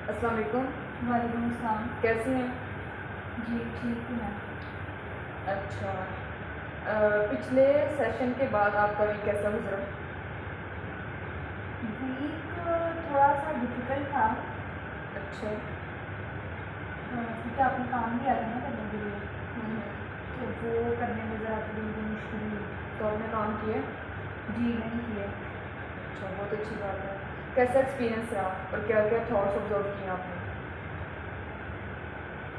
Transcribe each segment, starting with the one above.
अस्सलाम वालेकुम। वालेकुम अस्सलाम। कैसी हैं? जी, ठीक हूँ मैं। अच्छा। पिछले सेशन के बाद आपका वीक कैसा गुजरा? वीक थोड़ा-सा डिफ़िकल्ट था अच्छा। क्योंकि आपने काम दिया था ना करने के लिए, हम्म। तो वो करने में ज़रा थोड़ी मुश्किल हुई। तो आपने काम किया? जी, मैंने किया। अच्छा, बहुत अच्छी बात है। कैसा एक्सपीरियंस रहा और क्या क्या थॉट्स ऑब्जर्व किए आपने?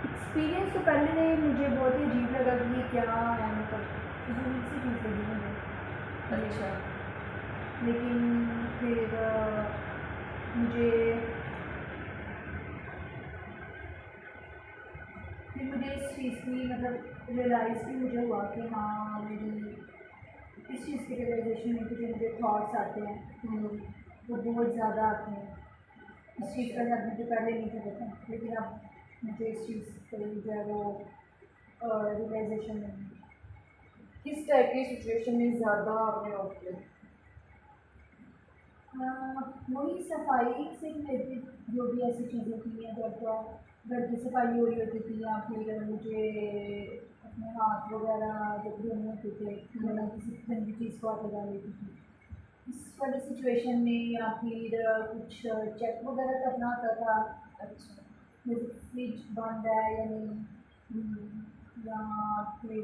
एक्सपीरियंस तो पहले मुझे बहुत ही अजीब लगा कि ये क्या है, मतलब फिज़ूल सी चीज़ लगी मुझे ये। अच्छा। लेकिन फिर मुझे मुझे इस चीज़ की मतलब रियलाइज़ भी मुझे हुआ कि हाँ, मेरी इस चीज़ की रियलाइजेशन में कि जो मुझे थॉट्स आते हैं हम्म। वो बहुत ज़्यादा आते हैं। इस चीज़ का अच्छा। शायद मुझे पहले नहीं पता था, लेकिन अब मुझे इस चीज़ की जो है वो रियलाइजेशन हुई। किस टाइप की सिचुएशन में ज़्यादा आपने नोट किया? वही सफाई से रिलेटेड जो भी ऐसी चीज़ें थी, या जब घर की सफाई हो रही होती थी, या फिर मुझे अपने हाथ वगैरह जब धोने होते थे, या मैं किसी गंदी चीज़ को हाथ लगा लेती थी इस वाली सिचुएशन में, या फिर कुछ चेक वगैरह करना होता था। अच्छा। जैसे फ्रिज बंद है या नहीं, हम्म। या फिर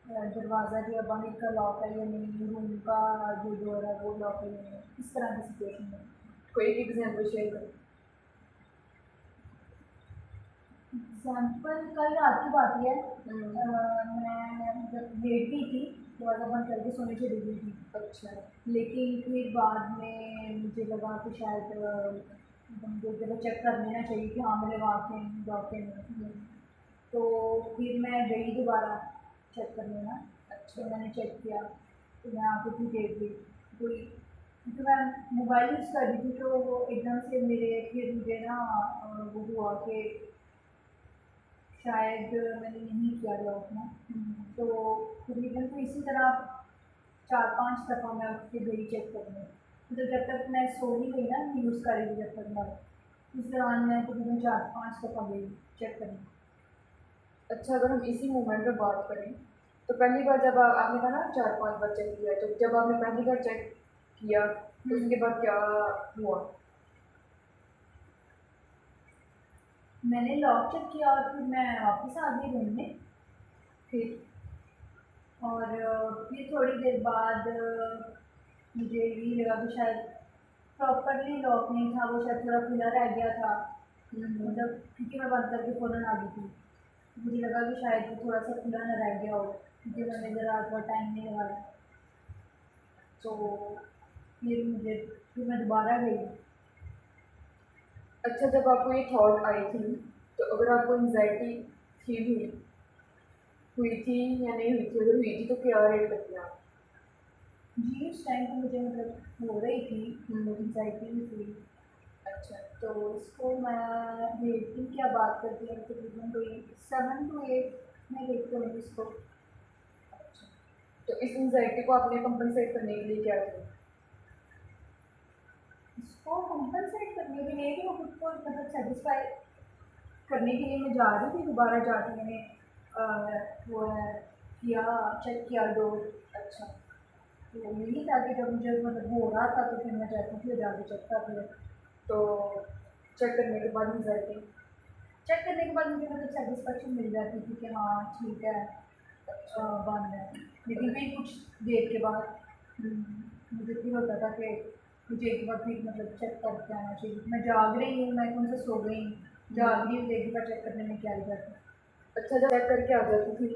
दरवाज़ा जो है बाहर का लॉक है या नहीं, रूम का जो डोर है वो लॉक है या नहीं, इस तरह की सिचुएशन में। कोई एक एग्जाम्पल शेयर करें। एग्जाम्पल कल रात की बात ही है। हम्म। मैं मतलब लेट गई थी, दरवाज़ा बंद करके सोने चली गई थी। अच्छा। लेकिन फिर बाद में मुझे लगा कि शायद मुझे एक जगह चेक कर लेना चाहिए कि हाँ मेरे वाक़ई नहीं। हम्म। तो फिर मैं गई दोबारा चेक करने ना। अच्छा। तो मैंने चेक किया, तो मैं आके फिर देख गई कोई, क्योंकि मैं मोबाइल यूज़ कर रही थी, तो वो एकदम से मेरे फिर मुझे ना वो हुआ कि शायद मैंने नहीं किया लॉक ना। तो तकरीबन तो इसी तरह 4-5 दफ़ा मैं उठ के गई चेक करने, मतलब जब तक मैं सो नहीं गई ना, यूज़ कर रही थी जब तक मैं, उस दौरान मैं तकरीबन 4-5 दफ़ा गई चेक करने। अच्छा, अगर हम इसी मूवमेंट में बात करें तो पहली बार जब आपने कहा ना 4-5 बार चेक किया, तो जब आपने पहली बार चेक किया तो उसके बाद क्या हुआ? मैंने लॉक चेक किया और फिर मैं वापस आ गई रूम में। फिर? और फिर थोड़ी देर बाद मुझे यही लगा कि शायद प्रॉपरली लॉक नहीं था, वो शायद थोड़ा खुला रह गया था, मतलब क्योंकि मैं बंद करके फ़ौरन आ गई थी। मुझे लगा कि शायद वो थोड़ा सा खुला ना रह गया हो, क्योंकि मैंने ज़रा थोड़ा टाइम नहीं लगाया। तो फिर मैं दोबारा गई। अच्छा, जब आपको ये थॉट आई थी तो अगर आपको एंजाइटी फील हुई थी या नहीं हुई थी? अगर हुई थी तो क्या रेट करती आप? जी, उस टाइम पे मुझे मतलब हो रही थी, एंग्ज़ायटी भी थी। अच्छा। तो इसको मैं रेटिंग क्या बात करती हूँ, तकरीबन कोई 7 टू 8 मैं रेट करूँगी इसको। अच्छा, तो इस एंजाइटी को आपने कंपनसेट करने के लिए क्या किया? इसको कंपनसेट करने के लिए कि वो खुद को मतलब सेटिस्फाई करने के लिए मैं जा रही थी, दोबारा जाके मैंने वो है किया, चेक किया डोर। अच्छा। तो यही था कि जब मुझे मतलब हो रहा था तो फिर मैं चाहती थी जाके चेक कर लिया। तो चेक करने के बाद एंजाइटी? चेक करने के बाद मुझे मतलब सेटिस्फेक्शन मिल जाती थी कि हाँ ठीक है, अच्छा। बंद है। लेकिन फिर कुछ देर के बाद मुझे फिर होता था कि मुझे एक बार फिर मतलब चेक करके आना चाहिए। मैं जाग रही हूँ, मैं कौन सा सो गई हूँ, जाग रही हूँ, एक बार चेक करने में क्या ही जाता है। अच्छा, जब चेक करके आ जाती थी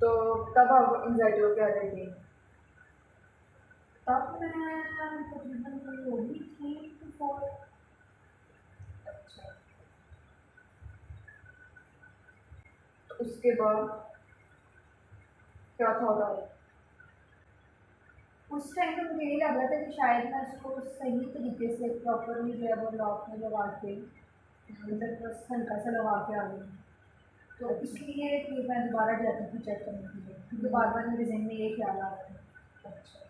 तो तब आप एंजाइटी को क्या रही थी? तब मैं तकरीबन कोई होगी 3 to 4। अच्छा, तो उसके बाद क्या थॉट आया? उस टाइम पे मुझे यही लग रहा था कि शायद मैं उसको सही तरीके से प्रॉपरली जो है वो लॉक में लगा के, मतलब बस हल्का सा लगा के आ गई। तो अच्छा। इसलिए फिर मैं दोबारा जाती थी चेक करने के लिए, क्योंकि बार बार मेरे जहन में ये ख्याल आ रहा था। अच्छा,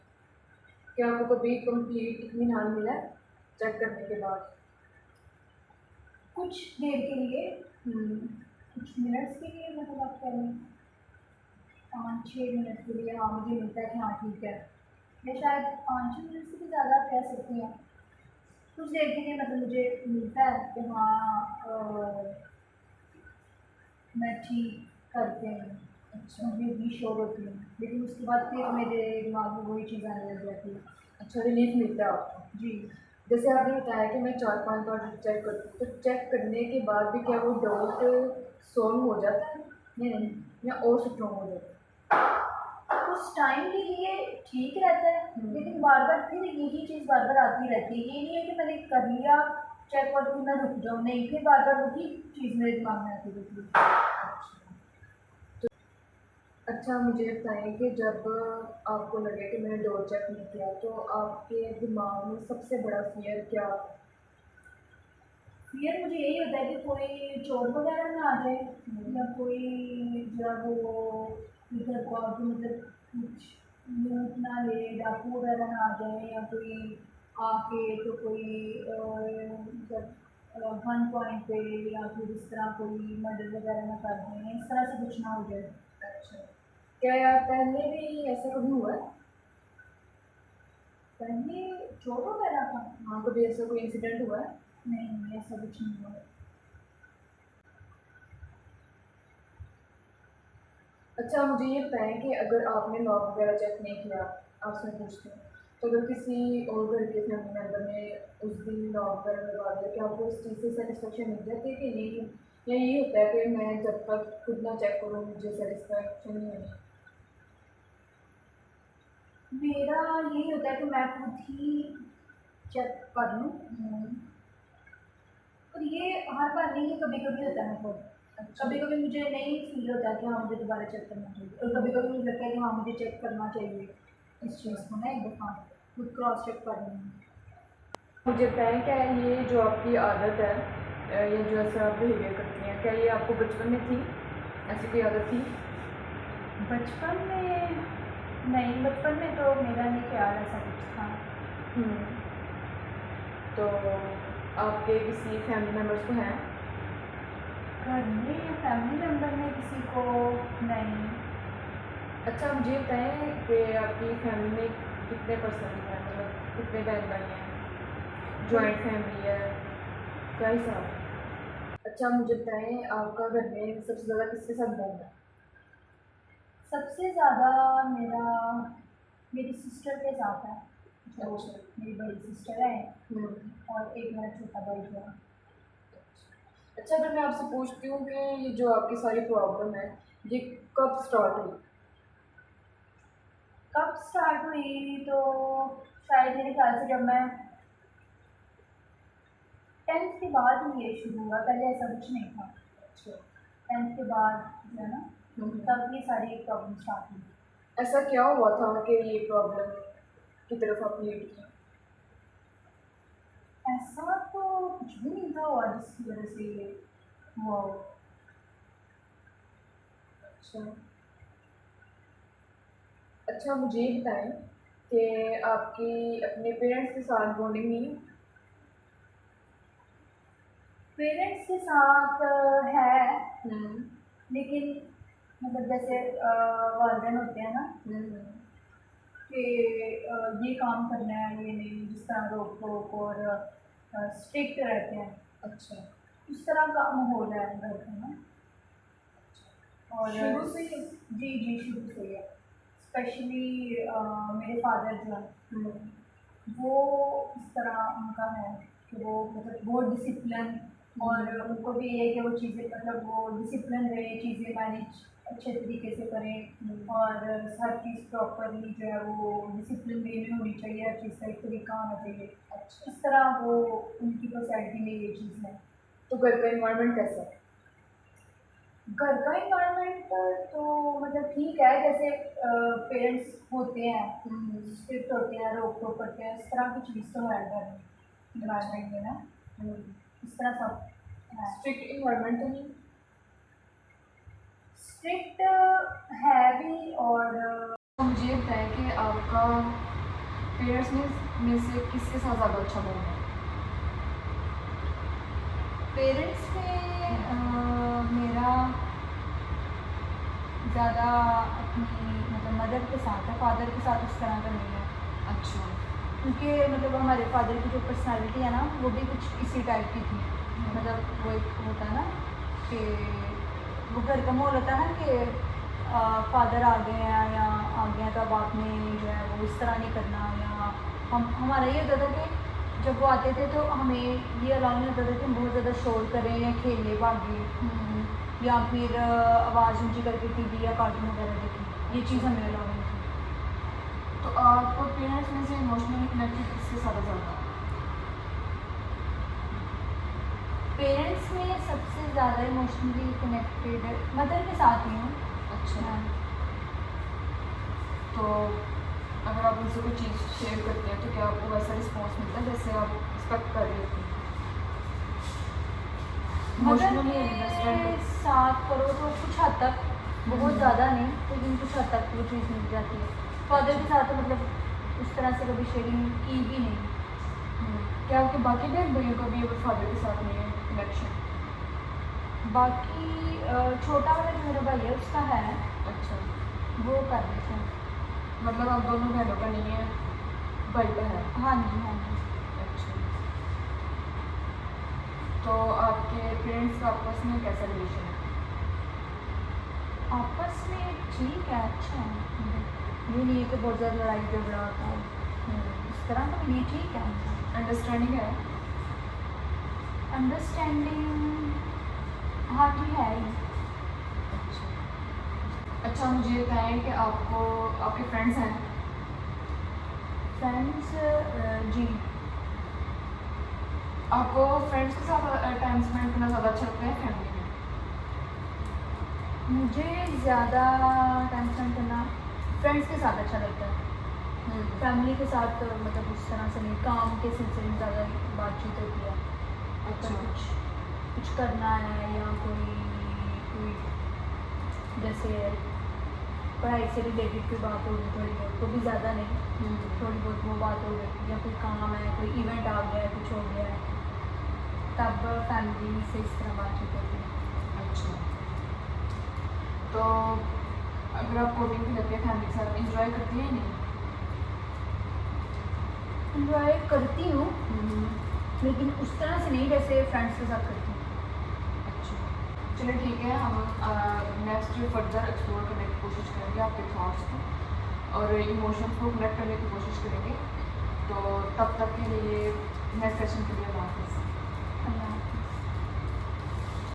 क्या आपको कभी कंप्लीट इत्मीनान मिला चेक करने के बाद? कुछ देर के लिए, कुछ मिनट्स के लिए मतलब आप कह रहे हैं, 5-6 मिनट के लिए हाँ मुझे मिलता है कि हाँ ठीक है, या शायद 5-6 मिनट से भी ज़्यादा कह सकती हैं। कुछ देर के लिए मतलब मुझे मिलता है कि हाँ मैं ठीक करते हैं, अच्छा मुझे रीश्योर होती हूँ, लेकिन उसके बाद फिर मेरे दिमाग में वही चीज़ आने लग जाती है। अच्छा, रिलीफ मिलता है आपको। जी। जैसे आपने बताया कि मैं 4-5 बार चेक करती हूँ, तो चेक करने के बाद भी क्या वो डाउट सॉल्व हो जाता है या नहीं, या और स्ट्रॉन्ग हो जाता उस टाइम के लिए ठीक रहता है, लेकिन बार बार फिर यही चीज़ बार बार आती रहती है। ये नहीं है कि मैंने कर लिया चेक और फिर मैं रुक जाऊँ, नहीं, फिर बार बार वही चीज़ मेरे दिमाग में आती रहती है। है? अच्छा, मुझे बताएं कि जब आपको लगे कि मैंने डोर चेक नहीं किया, तो आपके दिमाग में सबसे बड़ा फियर क्या आता है? फियर मुझे यही होता है कि कोई चोर वगैरह ना आ जाए, या कोई जो है वो इधर को आके मतलब कुछ लूट ना ले, डाकू वगैरह ना आ जाए, या कोई आके तो कोई मतलब गन पॉइंट पे या फिर इस तरह कोई मर्डर वगैरह ना कर दें, इस तरह से कुछ ना हो जाए। अच्छा, क्या यार पहले भी ऐसा कभी हुआ है? पहले चोर वगैरह का हाँ, कभी ऐसा कोई इंसिडेंट हुआ है? नहीं, ऐसा कुछ नहीं हुआ। अच्छा, मुझे ये बताएं कि अगर आपने लॉक वगैरह चेक नहीं किया, आपसे पूछती हूँ, तो अगर किसी और घर के फैमिली मेम्बर ने उस दिन लॉक वगैरह लगवा दिया, क्या आपको इस चीज़ से सेटिस्फेक्शन मिल जाती है कि नहीं, या ये होता है कि मैं जब तक खुद ना चेक करूँ मुझे सेटिस्फेक्शन नहीं होनी? मेरा यही होता है कि मैं खुद ही चेक कर लूँ, और ये हर बार नहीं है, कभी कभी होता है मतलब। अच्छा। कभी कभी मुझे नहीं फील होता कि हाँ मुझे दोबारा चेक करना चाहिए, और कभी कभी मुझे लगता है कि हाँ मुझे चेक करना चाहिए इस चीज़ को ना एक दफ़ा खुद क्रॉस चेक कर लूँ। मुझे बताएं, क्या ये जो आपकी आदत है, या जो ऐसा आप बिहेवियर करती हैं, क्या ये आपको बचपन में थी, ऐसी कोई आदत थी? बचपन में नहीं, बचपन में तो मेरा नहीं ख्याल ऐसा कुछ था। तो आपके किसी फैमिली मेम्बर्स को हैं? घर में या फैमिली मेम्बर में किसी को नहीं। अच्छा, मुझे बताएं कि आपकी फैमिली में कितने पर्सन हैं, मतलब कितने बहन भाई हैं, जॉइंट फैमिली है, क्या हिसाब है? अच्छा, मुझे बताएं आपका घर में सबसे ज़्यादा किसके साथ बॉन्ड है? सबसे ज़्यादा मेरा मेरी सिस्टर के साथ है, जो अच्छा। मेरी बड़ी सिस्टर है, हम्म। और एक मेरा छोटा भाई जो है। अच्छा, अगर मैं आपसे पूछती हूँ कि ये जो आपकी सारी प्रॉब्लम है, ये कब स्टार्ट हुई? कब स्टार्ट हुई तो शायद मेरे ख्याल से जब मैं 10th के बाद ही ये शुरू हुआ, पहले ऐसा कुछ नहीं था। अच्छा। 10th के बाद जो है ना, तब ये सारी प्रॉब्लम स्टार्ट हुई। ऐसा क्या हुआ था कि ये प्रॉब्लम की तरफ आप लीड की? ऐसा तो कुछ भी नहीं था हुआ जिसकी वजह से ये हुआ हो। अच्छा। अच्छा, मुझे ये बताएं कि आपकी अपने पेरेंट्स के साथ बॉन्डिंग नहीं है? पेरेंट्स के साथ है, हम्म। लेकिन मतलब जैसे वालिदैन होते हैं ना हम्म। कि ये काम करना है, ये नहीं, जिस तरह रोक टोक और स्ट्रिक्ट रहते हैं, अच्छा। उस तरह का माहौल है घर का ना। और शुरू से ही? जी जी, शुरू से ही है। स्पेशली मेरे फादर जो हैं, वो इस तरह उनका है कि वो मतलब बहुत डिसिप्लिन, और उनको भी ये है कि वो चीज़ें मतलब वो डिसिप्लिन रहे, चीज़ें मैनेज अच्छे तरीके से करें, और हर चीज़ प्रॉपरली जो है वो डिसिप्लिन वे में होनी चाहिए, हर चीज़ का एक तरीका होना चाहिए। अच्छा। इस तरह वो उनकी पर्सनैलिटी में ये चीज़ है। तो घर का इन्वायरमेंट कैसा है? घर का इन्वायरमेंट तो मतलब ठीक है, जैसे पेरेंट्स होते हैं स्ट्रिक्ट होते हैं, रोक टोक करते हैं, इस तरह की चीज़ तो है घर में, इन्वायरमेंट में ना, इस तरह सब है। स्ट्रिक्ट इन्वायरमेंट तो नहीं? स्ट्रिक्ट है भी, और तो मुझे ये बताएं कि आपका पेरेंट्स में से किसके साथ ज़्यादा अच्छा बॉन्ड है? पेरेंट्स में मेरा ज़्यादा अपनी मतलब मदर के साथ है, फादर के साथ उस तरह का नहीं है, अच्छा। क्योंकि मतलब हमारे फादर की जो पर्सनालिटी है ना वो भी कुछ इसी टाइप की थी। मतलब वो एक होता है ना कि वो घर का माहौल होता है ना कि फादर आ गए हैं या आ गए हैं तो अब आपने जो है वो इस तरह नहीं करना, या हमारा ये होता था कि जब वो आते थे तो हमें ये अलाउ नहीं होता था कि हम बहुत ज़्यादा शोर करें या खेलने भागे या फिर आवाज़ ऊंची करके टीवी या कार्टून वगैरह देखें, ये चीज़ हमें अलाउ नहीं थी। तो आप पेरेंट्स में से इमोशनली कनेक्टेड किसके साथ ज़्यादा? पेरेंट्स में सबसे ज़्यादा इमोशनली कनेक्टेड मदर के साथ ही हूँ। अच्छा। हाँ। तो अगर आप उनसे कोई चीज़ शेयर करते हैं तो क्या आपको वैसा रिस्पॉन्स मिलता है जैसे आप एक्सपेक्ट कर रहे होते हैं? मदर इमोशनली के अंडरस्टैंड। साथ करो तो कुछ हद तक, बहुत ज़्यादा नहीं, लेकिन कुछ हद तक वो चीज़ मिल जाती है। फादर के साथ तो मतलब उस तरह से कभी शेयरिंग की भी नहीं। क्या आपके बाकी बहन भाइयों का भी अगर फादर के साथ नहीं है कनेक्शन? बाकी छोटा वाला जो मेरा भाई है उसका है, अच्छा। वो कर देते हैं। मतलब आप दोनों बहनों का नहीं है, भाई का है? हाँ जी, हाँ जी। अच्छा। तो आपके पेरेंट्स का आपस में कैसा रिलेशन है? आपस में ठीक है, अच्छा है। ये नहीं है कि बहुत ज़्यादा लड़ाई झगड़ा होता है, इस तरह का भी नहीं, ठीक है उनका। अंडरस्टैंडिंग है? अंडरस्टैंडिंग हाँ जी है ही। अच्छा। अच्छा, मुझे बताएं कि आपको आपके फ्रेंड्स हैं? फ्रेंड्स जी। आपको फ्रेंड्स के साथ टाइम स्पेंड करना ज़्यादा अच्छा लगता है फैमिली में? मुझे ज़्यादा टाइम स्पेंड करना फ्रेंड्स के साथ अच्छा लगता है। फैमिली के साथ मतलब उस तरह से नहीं, काम के सिलसिले में ज़्यादा बातचीत होती है। अच्छा। अगर कुछ करना है या कोई कोई जैसे पढ़ाई से रिलेटेड कोई बात होगी थोड़ी बहुत, तो भी ज़्यादा नहीं, थोड़ी बहुत वो बात हो गई, या कोई काम है, कोई इवेंट आ गया है, कुछ हो गया है, तब फैमिली से इस तरह बातचीत होती है। अच्छा। तो अगर आप कोडिंग भी करती है फैमिली के साथ, इंजॉय करती है या नहीं? इंजॉय करती हूँ, लेकिन उस तरह से नहीं जैसे फ्रेंड्स के साथ करती हूँ। अच्छा। चलिए ठीक है, हम नेक्स्ट फर्दर एक्सप्लोर करने की कोशिश करेंगे आपके थॉट्स को और इमोशंस को कनेक्ट करने की कोशिश करेंगे। तो तब तक के लिए नेक्स्ट सेशन के लिए